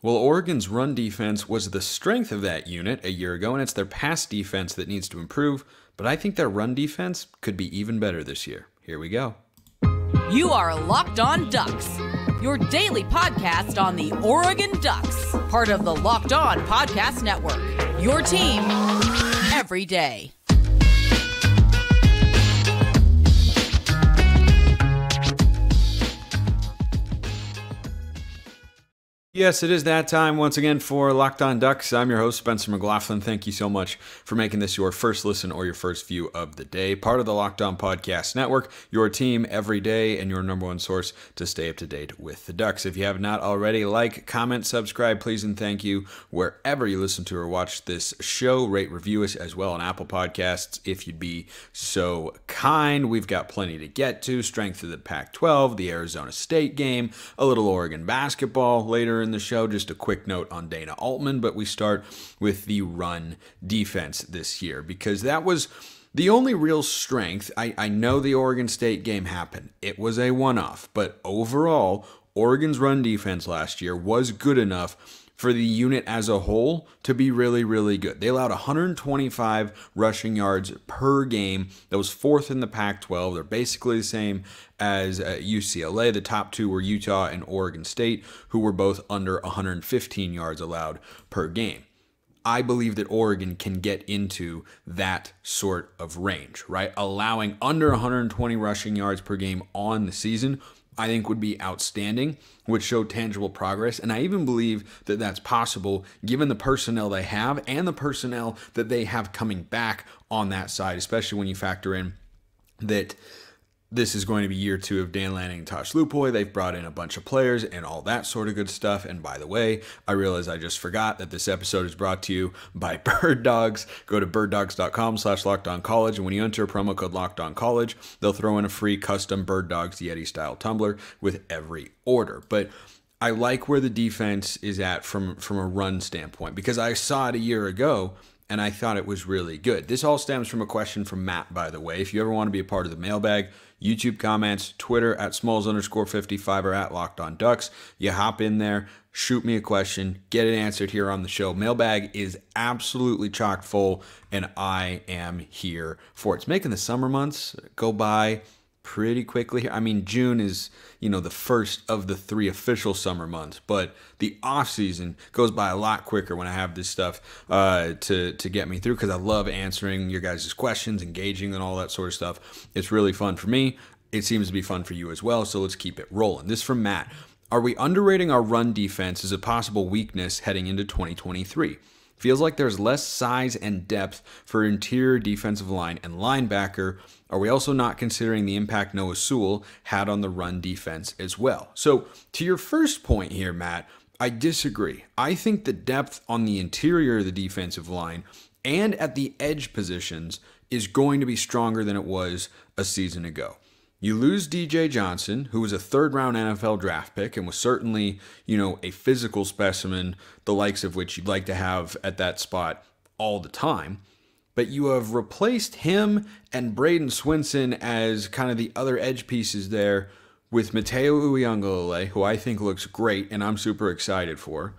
Well, Oregon's run defense was the strength of that unit a year ago, and it's their pass defense that needs to improve, but I think their run defense could be even better this year. Here we go. You are Locked On Ducks, your daily podcast on the Oregon Ducks, part of the Locked On Podcast Network, your team every day. Yes, it is that time once again for Locked On Ducks. I'm your host, Spencer McLaughlin. Thank you so much for making this your first listen or your first view of the day. Part of the Locked On Podcast Network, your team every day and your number one source to stay up to date with the Ducks. If you have not already, like, comment, subscribe, please, and thank you wherever you listen to or watch this show. Rate, review us as well on Apple Podcasts if you'd be so kind. We've got plenty to get to. Strength of the Pac-12, the Arizona State game, a little Oregon basketball later in the show. Just a quick note on Dana Altman, but we start with the run defense this year because that was the only real strength. I know the Oregon State game happened. It was a one-off, but overall, Oregon's run defense last year was good enough for the unit as a whole to be really, really good. They allowed 125 rushing yards per game. That was fourth in the Pac-12. They're basically the same as UCLA. The top two were Utah and Oregon State, who were both under 115 yards allowed per game. I believe that Oregon can get into that sort of range, right? Allowing under 120 rushing yards per game on the season, I think would be outstanding, would show tangible progress, and I even believe that that's possible given the personnel they have and the personnel that they have coming back on that side, especially when you factor in that this is going to be year two of Dan Lanning and Tosh Lupoi. They've brought in a bunch of players and all that sort of good stuff. And by the way, I realize I just forgot that this episode is brought to you by Bird Dogs. Go to birddogs.com/lockedoncollege. And when you enter promo code LockedOnCollege, they'll throw in a free custom Bird Dogs Yeti style tumbler with every order. But I like where the defense is at from a run standpoint because I saw it a year ago and I thought it was really good. This all stems from a question from Matt, by the way. If you ever want to be a part of the mailbag, YouTube comments, Twitter at Smalls_55 or at Locked On Ducks. You hop in there, shoot me a question, get it answered here on the show. Mailbag is absolutely chock full, and I am here for it. It's making the summer months go by pretty quickly here. I mean, June is, the first of the 3 official summer months, but the off season goes by a lot quicker when I have this stuff to get me through because I love answering your guys' questions, engaging and all that sort of stuff. It's really fun for me. It seems to be fun for you as well, so let's keep it rolling. This from Matt. Are we underrating our run defense as a possible weakness heading into 2023? Feels like there's less size and depth for interior defensive line and linebacker. Are we also not considering the impact Noah Sewell had on the run defense as well? So to your first point here, Matt, I disagree. I think the depth on the interior of the defensive line and at the edge positions is going to be stronger than it was a season ago. You lose DJ Johnson, who was a third-round NFL draft pick and was certainly, a physical specimen, the likes of which you'd like to have at that spot all the time. But you have replaced him and Braden Swinson as kind of the other edge pieces there with Mateo Uiagalelei, who I think looks great and I'm super excited for,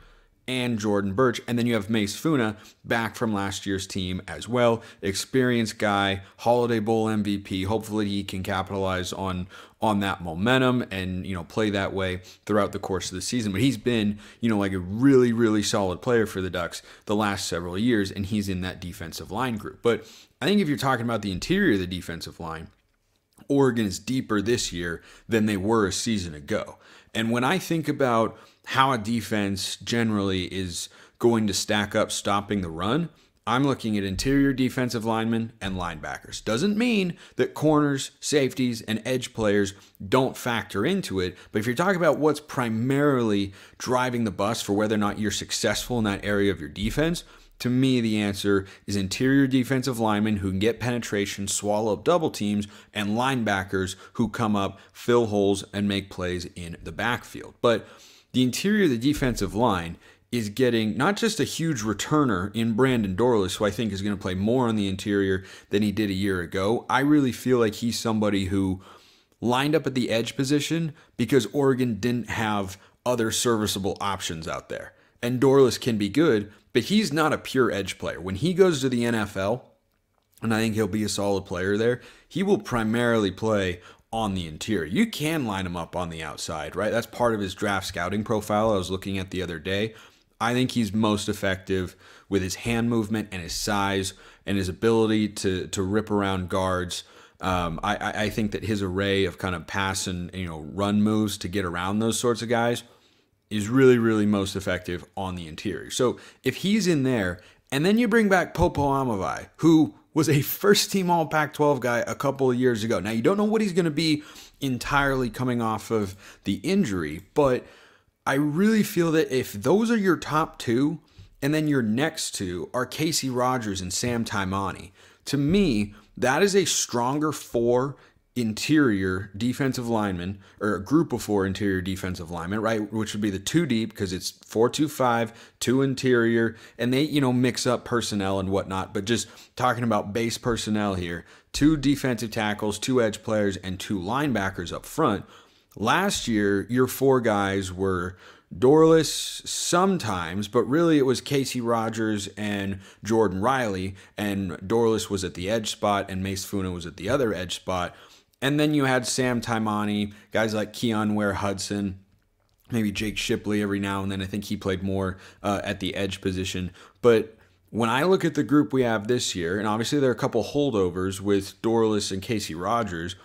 and Jordan Birch. And then you have Mace Funa back from last year's team as well. Experienced guy, Holiday Bowl MVP. Hopefully he can capitalize on that momentum and, play that way throughout the course of the season. But he's been, like a really, really solid player for the Ducks the last several years, and he's in that defensive line group. But I think if you're talking about the interior of the defensive line, Oregon is deeper this year than they were a season ago. And when I think about how a defense generally is going to stack up stopping the run, I'm looking at interior defensive linemen and linebackers. Doesn't mean that corners, safeties, and edge players don't factor into it, but if you're talking about what's primarily driving the bus for whether or not you're successful in that area of your defense, to me, the answer is interior defensive linemen who can get penetration, swallow up double teams, and linebackers who come up, fill holes, and make plays in the backfield. But the interior of the defensive line is getting not just a huge returner in Brandon Dorlus, who I think is going to play more on the interior than he did a year ago. I really feel like he's somebody who lined up at the edge position because Oregon didn't have other serviceable options out there. and Dorless can be good, but he's not a pure edge player. When he goes to the NFL, and I think he'll be a solid player there, he will primarily play on the interior. You can line him up on the outside, right? That's part of his draft scouting profile I was looking at the other day. I think he's most effective with his hand movement and his size and his ability to rip around guards. I think that his array of kind of pass and run moves to get around those sorts of guys is really, really most effective on the interior. So if he's in there, and then you bring back Popo Amavai, who was a first-team All-Pac-12 guy a couple of years ago. Now, you don't know what he's going to be entirely coming off of the injury, but I really feel that if those are your top two, and then your next two are Casey Rogers and Sam Taimani, to me, that is a stronger four interior defensive linemen, or a group of four interior defensive linemen, right? Which would be the two deep, because it's 4-2-5, two interior, and they, mix up personnel and whatnot. But just talking about base personnel here, two defensive tackles, two edge players, and two linebackers up front. Last year, your four guys were Dorless sometimes, but really it was Casey Rogers and Jordan Riley, and Dorless was at the edge spot, and Mace Funa was at the other edge spot. And then you had Sam Taimani, guys like Keon Ware-Hudson, maybe Jake Shipley every now and then. I think he played more at the edge position. But when I look at the group we have this year, and obviously there are a couple holdovers with Dorless and Casey Rogers,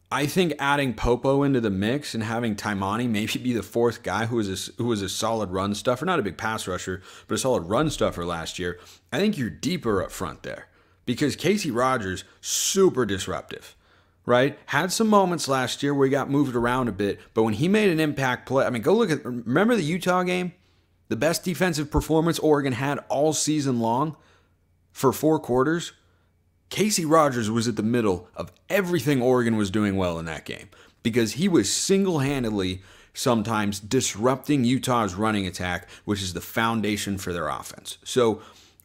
I think adding Popo into the mix and having Taimani maybe be the fourth guy who was a solid run stuffer, not a big pass rusher, but a solid run stuffer last year, I think you're deeper up front there. Because Casey Rogers, super disruptive. Right? Had some moments last year where he got moved around a bit, but when he made an impact play, remember the Utah game? The best defensive performance Oregon had all season long for 4 quarters? Casey Rogers was at the middle of everything Oregon was doing well in that game, because he was single-handedly sometimes disrupting Utah's running attack, which is the foundation for their offense. So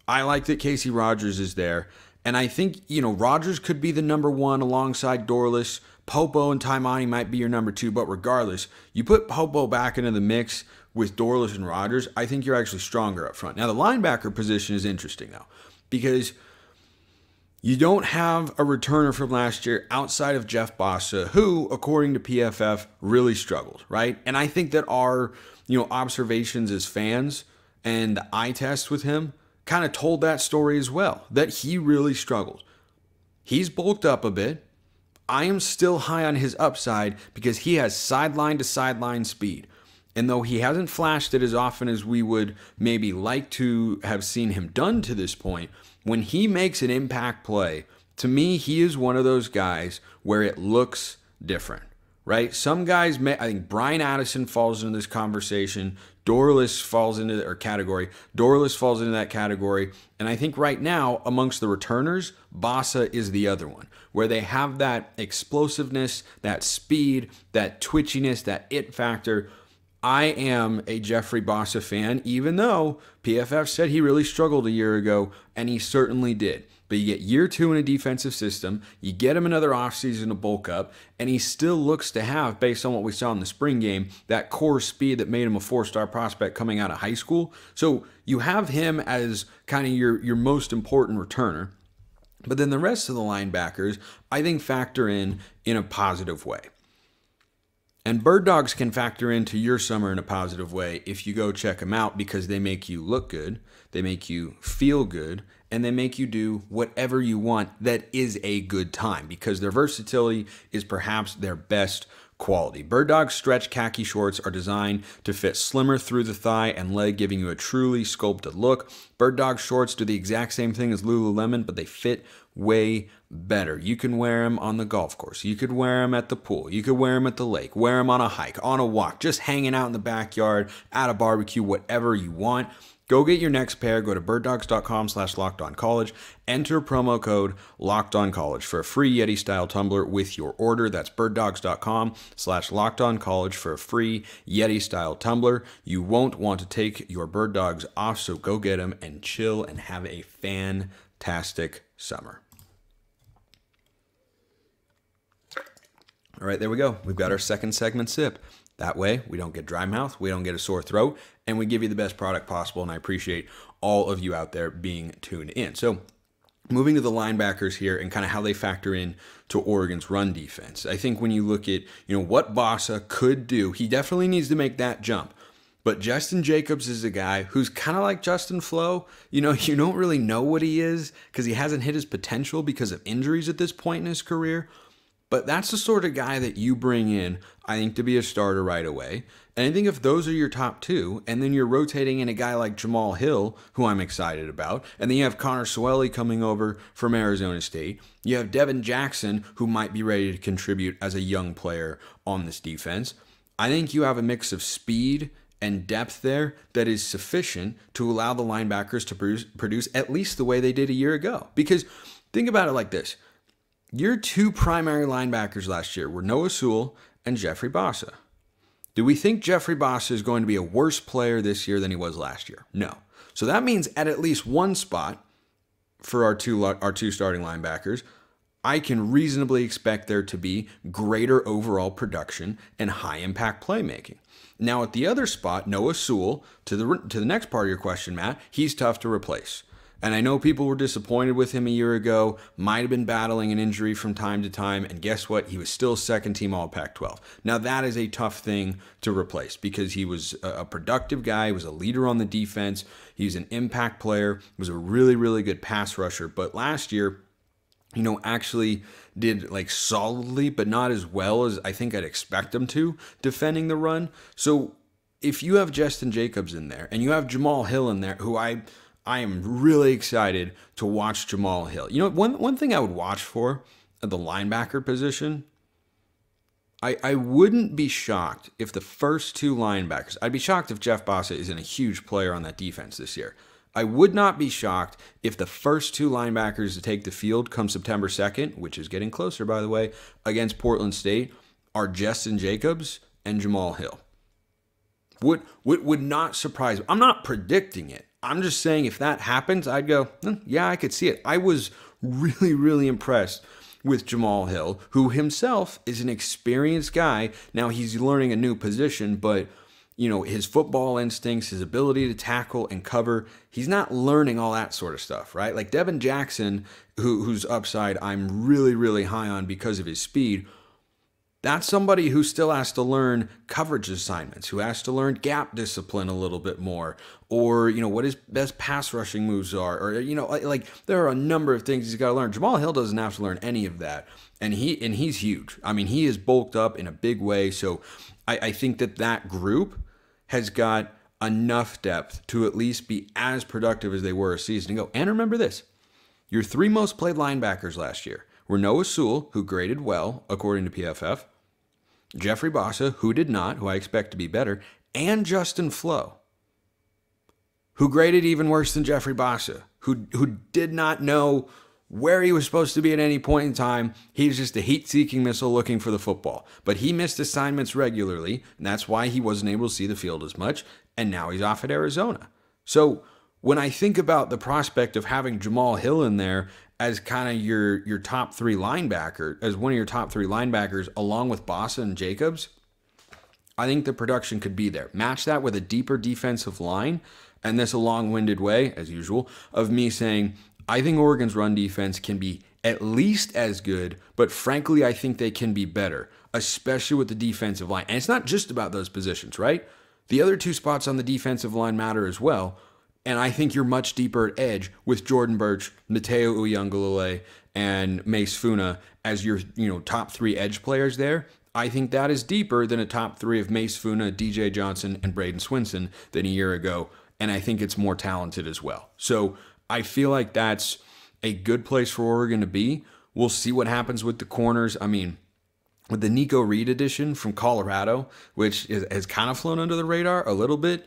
I like that Casey Rogers is there. And I think, Rogers could be the number one alongside Dorless. Popo and Taimani might be your number two, but regardless, you put Popo back into the mix with Dorless and Rogers, I think you're actually stronger up front. Now, the linebacker position is interesting, though, because you don't have a returner from last year outside of Jeff Bossa, who, according to PFF, really struggled, right? And I think that our, observations as fans and the eye test with him kind of told that story as well, that he really struggled. He's bulked up a bit. I am still high on his upside because he has sideline to sideline speed. And though he hasn't flashed it as often as we would maybe like to have seen him done to this point, when he makes an impact play, to me, he is one of those guys where it looks different, right? Some guys I think Brian Addison falls into this conversation. Dorless falls into Dorless falls into that category. And I think right now, amongst the returners, Bossa is the other one, where they have that explosiveness, that speed, that twitchiness, that it factor. I am a Jeffrey Bossa fan, even though PFF said he really struggled a year ago, and he certainly did. But you get year 2 in a defensive system, you get him another offseason to bulk up, and he still looks to have, based on what we saw in the spring game, that core speed that made him a 4-star prospect coming out of high school. So you have him as kind of your most important returner. But then the rest of the linebackers, I think, factor in a positive way. And Bird Dogs can factor into your summer in a positive way if you go check them out, because they make you look good, they make you feel good, and they make you do whatever you want that is a good time, because their versatility is perhaps their best quality. Bird Dogs stretch khaki shorts are designed to fit slimmer through the thigh and leg, giving you a truly sculpted look. Bird Dogs shorts do the exact same thing as Lululemon, but they fit way better. You can wear them on the golf course. You could wear them at the pool. You could wear them at the lake. Wear them on a hike, on a walk, just hanging out in the backyard, at a barbecue, whatever you want. Go get your next pair. Go to birddogs.com/lockedoncollege. Enter promo code LOCKEDONCollege for a free Yeti-style tumbler with your order. That's birddogs.com/lockedoncollege for a free Yeti-style tumbler. You won't want to take your Bird Dogs off, so go get them and chill and have a fantastic summer. All right, there we go. We've got our second segment sip. That way, we don't get dry mouth, we don't get a sore throat, and we give you the best product possible, and I appreciate all of you out there being tuned in. So moving to the linebackers here and kind of how they factor in to Oregon's run defense. I think when you look at, what Bossa could do, he definitely needs to make that jump. But Justin Jacobs is a guy who's kind of like Justin Flo. You don't really know what he is because he hasn't hit his potential because of injuries at this point in his career. But that's the sort of guy that you bring in, I think, to be a starter right away. And I think if those are your top two, and then you're rotating in a guy like Jamal Hill, who I'm excited about, and then you have Connor Swelley coming over from Arizona State, you have Devin Jackson, who might be ready to contribute as a young player on this defense. I think you have a mix of speed and depth there that is sufficient to allow the linebackers to produce at least the way they did a year ago. Because think about it like this. Your two primary linebackers last year were Noah Sewell and Jeffrey Bossa. Do we think Jeffrey Bossa is going to be a worse player this year than he was last year? No. So that means at least one spot for our two starting linebackers, I can reasonably expect there to be greater overall production and high impact playmaking. Now at the other spot, Noah Sewell, to the next part of your question, Matt, he's tough to replace. And I know people were disappointed with him a year ago, might have been battling an injury from time to time, and guess what? He was still second team All Pac-12. Now that is a tough thing to replace because he was a productive guy, he was a leader on the defense, he's an impact player, was a really, really good pass rusher, but last year, actually did solidly, but not as well as I think I'd expect him to defending the run. So if you have Justin Jacobs in there and you have Jamal Hill in there, who I am really excited to watch Jamal Hill. One thing I would watch for at the linebacker position, I wouldn't be shocked if the first two linebackers, I'd be shocked if Jeff Bossa isn't a huge player on that defense this year. I would not be shocked if the first two linebackers to take the field come September 2nd, which is getting closer, by the way, against Portland State, are Justin Jacobs and Jamal Hill. Would not surprise me. I'm not predicting it. I'm just saying if that happens, I'd go, yeah, I could see it. I was really, really impressed with Jamal Hill, who himself is an experienced guy. Now he's learning a new position, but his football instincts, his ability to tackle and cover, he's not learning all that sort of stuff, right? Like Devin Jackson, whose upside I'm really, really high on because of his speed, that's somebody who still has to learn coverage assignments, who has to learn gap discipline a little bit more, or, what his best pass rushing moves are, or, there are a number of things he's got to learn. Jamal Hill doesn't have to learn any of that, and he's huge. I mean, he is bulked up in a big way, so I think that group has got enough depth to at least be as productive as they were a season ago. And remember this, your three most played linebackers last year were Noah Sewell, who graded well, according to PFF, Jeffrey Bossa, who did not, who I expect to be better, and Justin Flo, who graded even worse than Jeffrey Bossa, who did not know where he was supposed to be at any point in time. He was just a heat-seeking missile looking for the football. But he missed assignments regularly, and that's why he wasn't able to see the field as much, and now he's off at Arizona. So when I think about the prospect of having Jamal Hill in there as kind of your top three linebacker, as one of your top three linebackers, along with Bossa and Jacobs, I think the production could be there. Match that with a deeper defensive line, and this a long-winded way, as usual, of me saying, I think Oregon's run defense can be at least as good, but frankly, I think they can be better, especially with the defensive line. And it's not just about those positions, right? The other two spots on the defensive line matter as well, and I think you're much deeper at edge with Jordan Birch, Mateo Uiagalelei, and Mace Funa as your top three edge players there. I think that is deeper than a top three of Mace Funa, DJ Johnson, and Braden Swinson than a year ago, and I think it's more talented as well. So I feel like that's a good place for Oregon to be. We'll see what happens with the corners. I mean, with the Nico Reed addition from Colorado, which has kind of flown under the radar a little bit,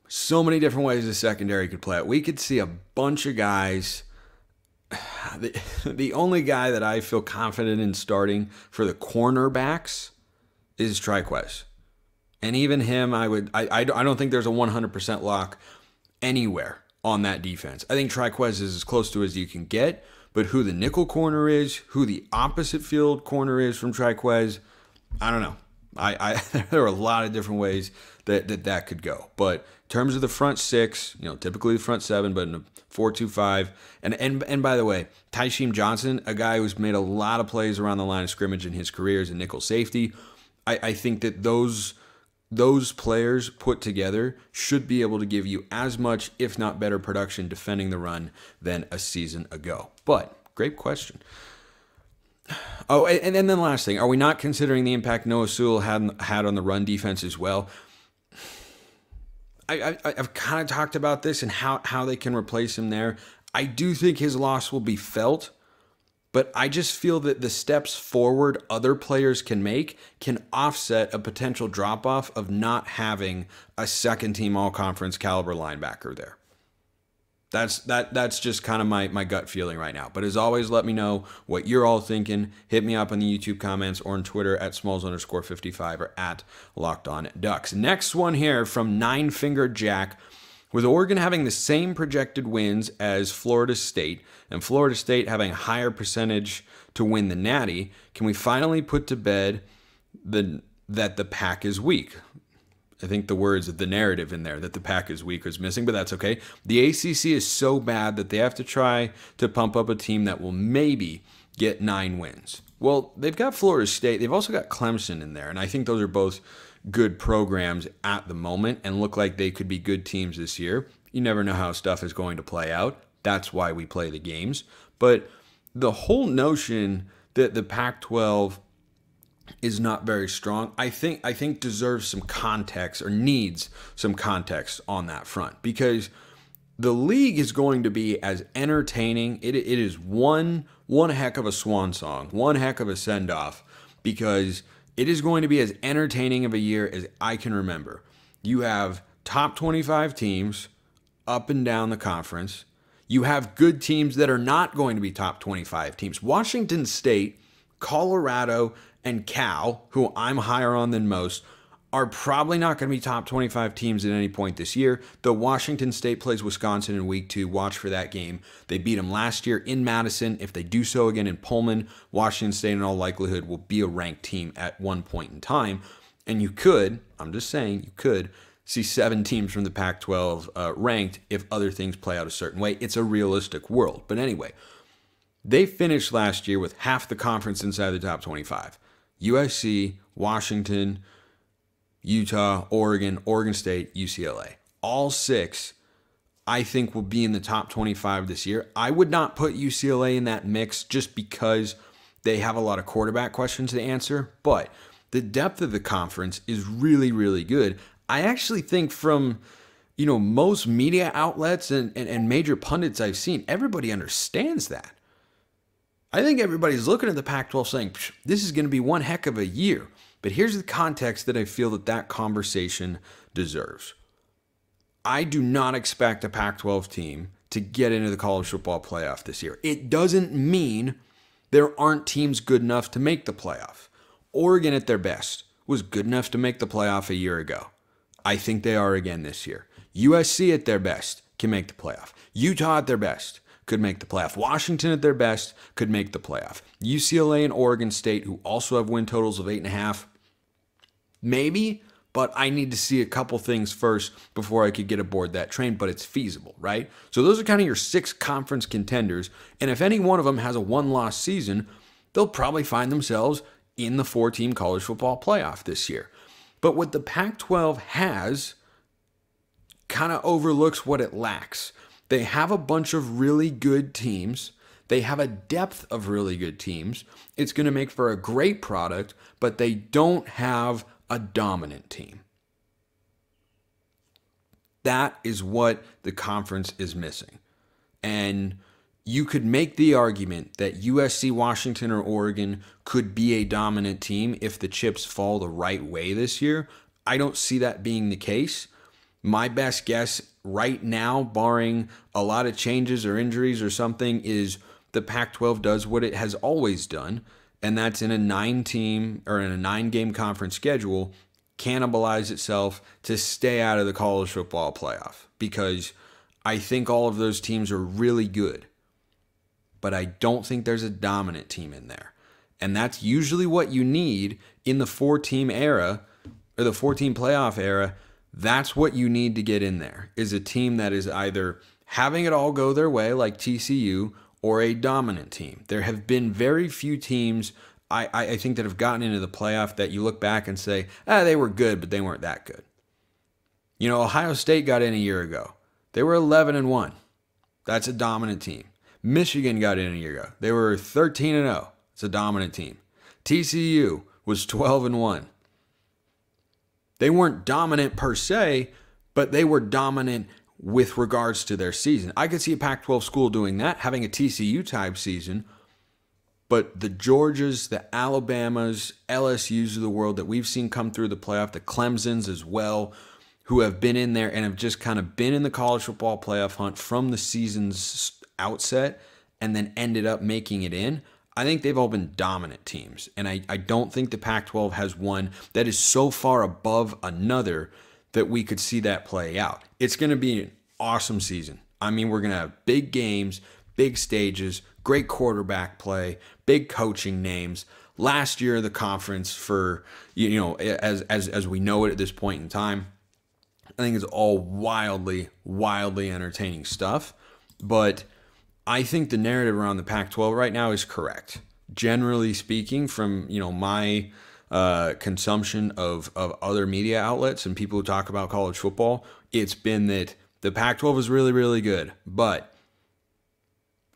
so many different ways the secondary could play it. We could see a bunch of guys. The only guy that I feel confident in starting for the cornerbacks is Triquez. And even him, I don't think there's a 100% lock anywhere on that defense. I think Triquez is as close to as you can get, but who the nickel corner is, who the opposite field corner is from Triquez, I don't know. There are a lot of different ways that could go. But in terms of the front six, typically the front seven, but in a 4-2-5, and by the way, Tysheem Johnson, a guy who's made a lot of plays around the line of scrimmage in his career as a nickel safety, I think that those players put together should be able to give you as much, if not better, production defending the run than a season ago. But great question. Oh, and then the last thing, are we not considering the impact Noah Sewell had on the run defense as well? I've kind of talked about this and how they can replace him there. I do think his loss will be felt, but I just feel that the steps forward other players can make can offset a potential drop-off of not having a second-team all-conference caliber linebacker there. That's just kind of my gut feeling right now. But as always, let me know what you're all thinking. Hit me up in the YouTube comments or on Twitter at Smalls_55 or at LockedOnDucks. Next one here from Nine Finger Jack. With Oregon having the same projected wins as Florida State, and Florida State having a higher percentage to win the Natty, can we finally put to bed that the pack is weak? I think the words of the narrative in there, that the pack is weak, is missing, but that's okay. The ACC is so bad that they have to try to pump up a team that will maybe get 9 wins. Well, they've got Florida State. They've also got Clemson in there, and I think those are both good programs at the moment and look like they could be good teams this year. You never know how stuff is going to play out. That's why we play the games. But the whole notion that the Pac-12 is not very strong, I think deserves some context, or needs some context on that front, because the league is going to be as entertaining. It is one heck of a swan song, one heck of a send-off, because it is going to be as entertaining of a year as I can remember. You have top 25 teams up and down the conference. You have good teams that are not going to be top 25 teams. Washington State, Colorado, and Cal, who I'm higher on than most, are probably not going to be top 25 teams at any point this year. Though Washington State plays Wisconsin in week 2. Watch for that game. They beat them last year in Madison. If they do so again in Pullman, Washington State in all likelihood will be a ranked team at one point in time. And you could, I'm just saying, you could see 7 teams from the Pac-12 ranked if other things play out a certain way. It's a realistic world. But anyway, they finished last year with half the conference inside the top 25. USC, Washington, Utah, Oregon, Oregon State, UCLA. All 6, I think, will be in the top 25 this year. I would not put UCLA in that mix just because they have a lot of quarterback questions to answer, but the depth of the conference is really, really good. I actually think from, most media outlets and major pundits I've seen, everybody understands that. I think everybody's looking at the Pac-12 saying, this is going to be one heck of a year. But here's the context that I feel that conversation deserves. I do not expect a Pac-12 team to get into the college football playoff this year. It doesn't mean there aren't teams good enough to make the playoff. Oregon at their best was good enough to make the playoff a year ago. I think they are again this year. USC at their best can make the playoff. Utah at their best could make the playoff. Washington at their best could make the playoff. UCLA and Oregon State, who also have win totals of 8.5, maybe, but I need to see a couple things first before I could get aboard that train, but it's feasible, right? So those are kind of your 6 conference contenders, and if any one of them has a 1-loss season, they'll probably find themselves in the 4-team college football playoff this year. But what the Pac-12 has kind of overlooks what it lacks. They have a bunch of really good teams. They have a depth of really good teams. It's going to make for a great product, but they don't have a dominant team. That is what the conference is missing. And you could make the argument that USC, Washington, or Oregon could be a dominant team if the chips fall the right way this year. I don't see that being the case. My best guess right now, barring a lot of changes or injuries or something, is the Pac-12 does what it has always done, and that's in a 9-team or in a 9-game conference schedule, cannibalize itself to stay out of the college football playoff, because I think all of those teams are really good, but I don't think there's a dominant team in there. And that's usually what you need in the 4-team era, or the 4-team playoff era, That's what you need to get in there, is a team that is either having it all go their way like TCU or a dominant team. There have been very few teams, I think, that have gotten into the playoff that you look back and say, they were good, but they weren't that good. You know, Ohio State got in a year ago. They were 11-1. That's a dominant team. Michigan got in a year ago. They were 13-0. It's a dominant team. TCU was 12-1. They weren't dominant per se, but they were dominant with regards to their season. I could see a Pac-12 school doing that, having a TCU-type season, but the Georgias, the Alabamas, LSUs of the world that we've seen come through the playoff, the Clemsons as well, who have been in there and have just kind of been in the college football playoff hunt from the season's outset and then ended up making it in, I think they've all been dominant teams. And I don't think the Pac-12 has one that is so far above another that we could see that play out. It's going to be an awesome season. I mean, we're going to have big games, big stages, great quarterback play, big coaching names. Last year, the conference for, as we know it at this point in time, I think it's all wildly, wildly entertaining stuff. But I think the narrative around the Pac-12 right now is correct. Generally speaking, from my consumption of other media outlets and people who talk about college football, it's been that the Pac-12 is really, really good. But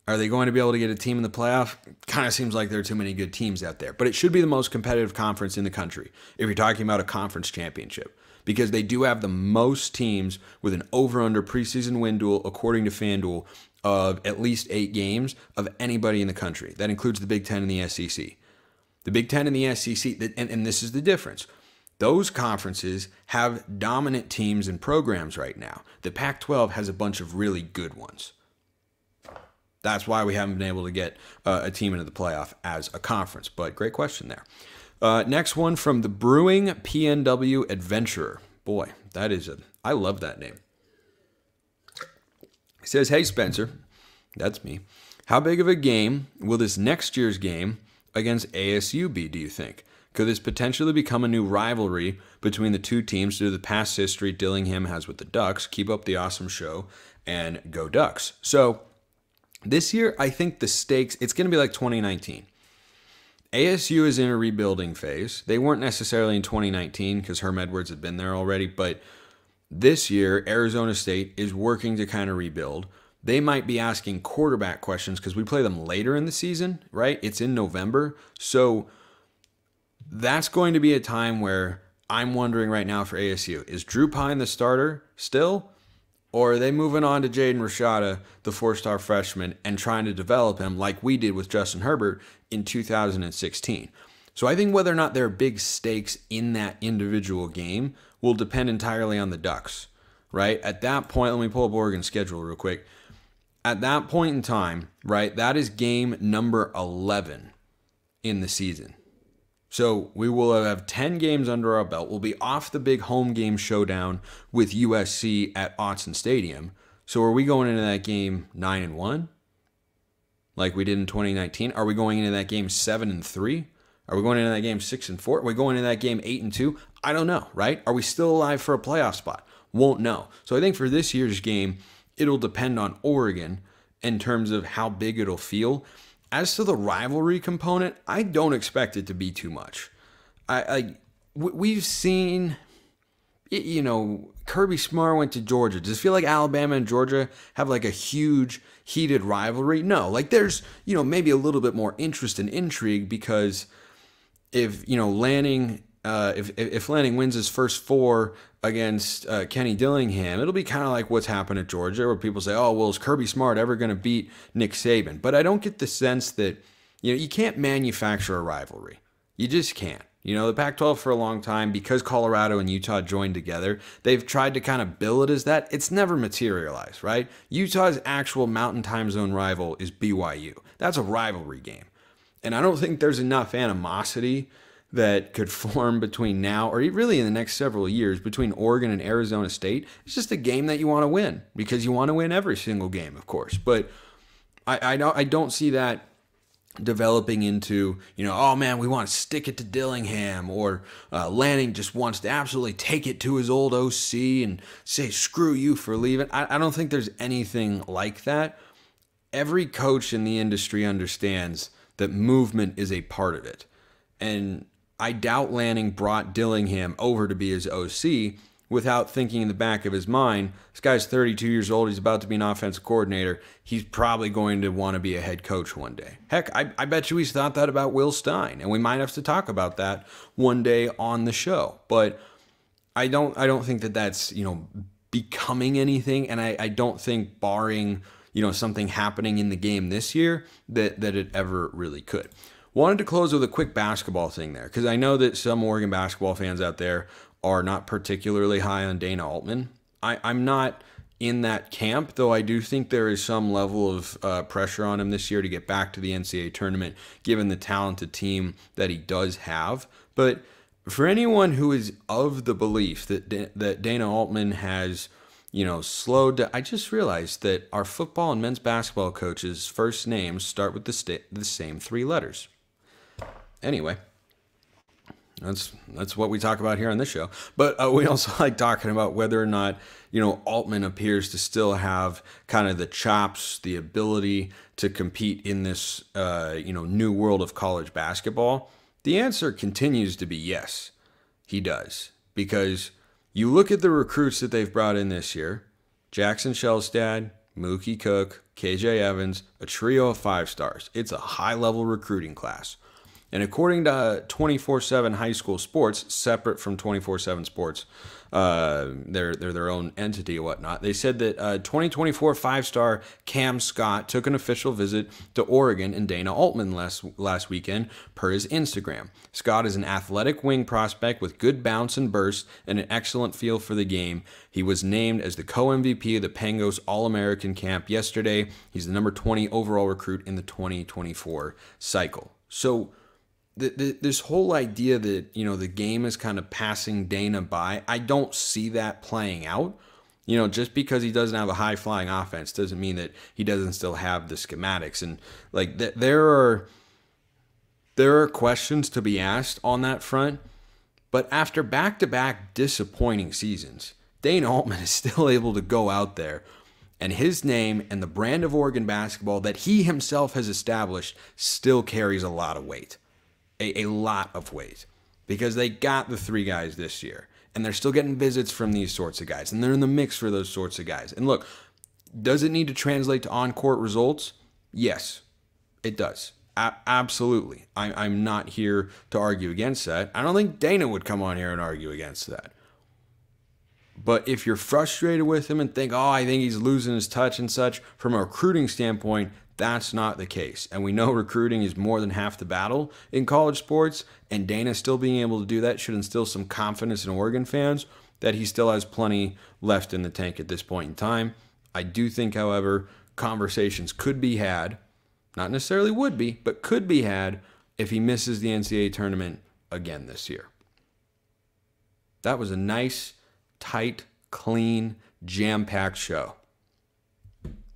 are they going to be able to get a team in the playoff? Kind of seems like there are too many good teams out there. But it should be the most competitive conference in the country if you're talking about a conference championship, because they do have the most teams with an over-under preseason win total, according to FanDuel, of at least 8 games of anybody in the country. That includes the Big Ten and the SEC. The Big Ten and the SEC, and this is the difference. Those conferences have dominant teams and programs right now. The Pac-12 has a bunch of really good ones. That's why we haven't been able to get a team into the playoff as a conference. But great question there. Next one from the Brewing PNW Adventurer. Boy, I love that name. He says, hey, Spencer, that's me. How big of a game will this next year's game against ASU be, do you think? Could this potentially become a new rivalry between the two teams due to the past history Dillingham has with the Ducks? Keep up the awesome show and go Ducks. So this year, I think the stakes, it's going to be like 2019. ASU is in a rebuilding phase. They weren't necessarily in 2019 because Herm Edwards had been there already, but this year, Arizona State is working to kind of rebuild. They might be asking quarterback questions because we play them later in the season, right? It's in November. So that's going to be a time where I'm wondering right now for ASU, is Drew Pine the starter still? Or are they moving on to Jaden Rashada, the 4-star freshman, and trying to develop him like we did with Justin Herbert in 2016? So I think whether or not there are big stakes in that individual game will depend entirely on the Ducks, right? At that point, let me pull up Oregon's schedule real quick. At that point in time, right, that is game number 11 in the season. So we will have 10 games under our belt. We'll be off the big home game showdown with USC at Autzen Stadium. So are we going into that game 9-1 like we did in 2019? Are we going into that game 7-3? Are we going into that game 6-4? Are we going into that game 8-2? I don't know, right? Are we still alive for a playoff spot? Won't know. So I think for this year's game, it'll depend on Oregon in terms of how big it'll feel. As to the rivalry component, I don't expect it to be too much. We've seen, Kirby Smart went to Georgia. Does it feel like Alabama and Georgia have like a huge heated rivalry? No, like there's, maybe a little bit more interest and intrigue because if Lanning wins his first 4 against Kenny Dillingham, it'll be kind of like what's happened at Georgia, where people say, oh, well, is Kirby Smart ever going to beat Nick Saban? But I don't get the sense that, you can't manufacture a rivalry. You just can't. The Pac-12 for a long time, because Colorado and Utah joined together, they've tried to kind of bill it as that. It's never materialized, right? Utah's actual Mountain Time Zone rival is BYU. That's a rivalry game. And I don't think there's enough animosity that could form between now or really in the next several years between Oregon and Arizona State. It's just a game that you want to win because you want to win every single game, of course. But I don't see that developing into, oh man, we want to stick it to Dillingham, or Lanning just wants to absolutely take it to his old OC and say, screw you for leaving. I don't think there's anything like that. Every coach in the industry understands that movement is a part of it. And I doubt Lanning brought Dillingham over to be his OC without thinking in the back of his mind, this guy's 32 years old, he's about to be an offensive coordinator, he's probably going to want to be a head coach one day. Heck, I bet you he's thought that about Will Stein, and we might have to talk about that one day on the show. But I don't think that that's, becoming anything, and I don't think, barring, something happening in the game this year, that it ever really could. Wanted to close with a quick basketball thing there, because I know that some Oregon basketball fans out there are not particularly high on Dana Altman. I'm not in that camp, though I do think there is some level of pressure on him this year to get back to the NCAA tournament, given the talented team that he does have. But for anyone who is of the belief that Dana Altman has, slowed down, I just realized that our football and men's basketball coaches' first names start with the same three letters. Anyway. That's what we talk about here on this show. But we also like talking about whether or not, Altman appears to still have kind of the chops, the ability to compete in this, new world of college basketball. The answer continues to be yes, he does. Because you look at the recruits that they've brought in this year, Jackson Shelstad, Mookie Cook, KJ Evans, a trio of 5 stars. It's a high-level recruiting class. And according to 24/7 High School Sports, separate from 24/7 Sports, they're their own entity and whatnot, they said that 2024 5-star Cam Scott took an official visit to Oregon and Dana Altman last weekend, per his Instagram. Scott is an athletic wing prospect with good bounce and burst and an excellent feel for the game. He was named as the co-MVP of the Pangos All-American Camp yesterday. He's the number 20 overall recruit in the 2024 cycle. So this whole idea that, the game is kind of passing Dana by, I don't see that playing out. Just because he doesn't have a high-flying offense doesn't mean that he doesn't still have the schematics. And, there are questions to be asked on that front. But after back-to-back disappointing seasons, Dana Altman is still able to go out there, and his name and the brand of Oregon basketball that he himself has established still carries a lot of weight. A lot of weight, because they got the 3 guys this year, and they're still getting visits from these sorts of guys, and they're in the mix for those sorts of guys. And look, does it need to translate to on-court results? Yes, it does. Absolutely. I'm not here to argue against that. I don't think Dana would come on here and argue against that. But if you're frustrated with him and think, I think he's losing his touch and such, from a recruiting standpoint, that's not the case. And we know recruiting is more than half the battle in college sports, and Dana still being able to do that should instill some confidence in Oregon fans that he still has plenty left in the tank at this point in time. I do think, however, conversations could be had, not necessarily would be, but could be had if he misses the NCAA tournament again this year. That was a nice, tight, clean, jam-packed show.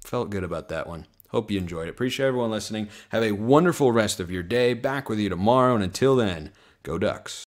Felt good about that one. Hope you enjoyed it. Appreciate everyone listening. Have a wonderful rest of your day. Back with you tomorrow. And until then, go Ducks.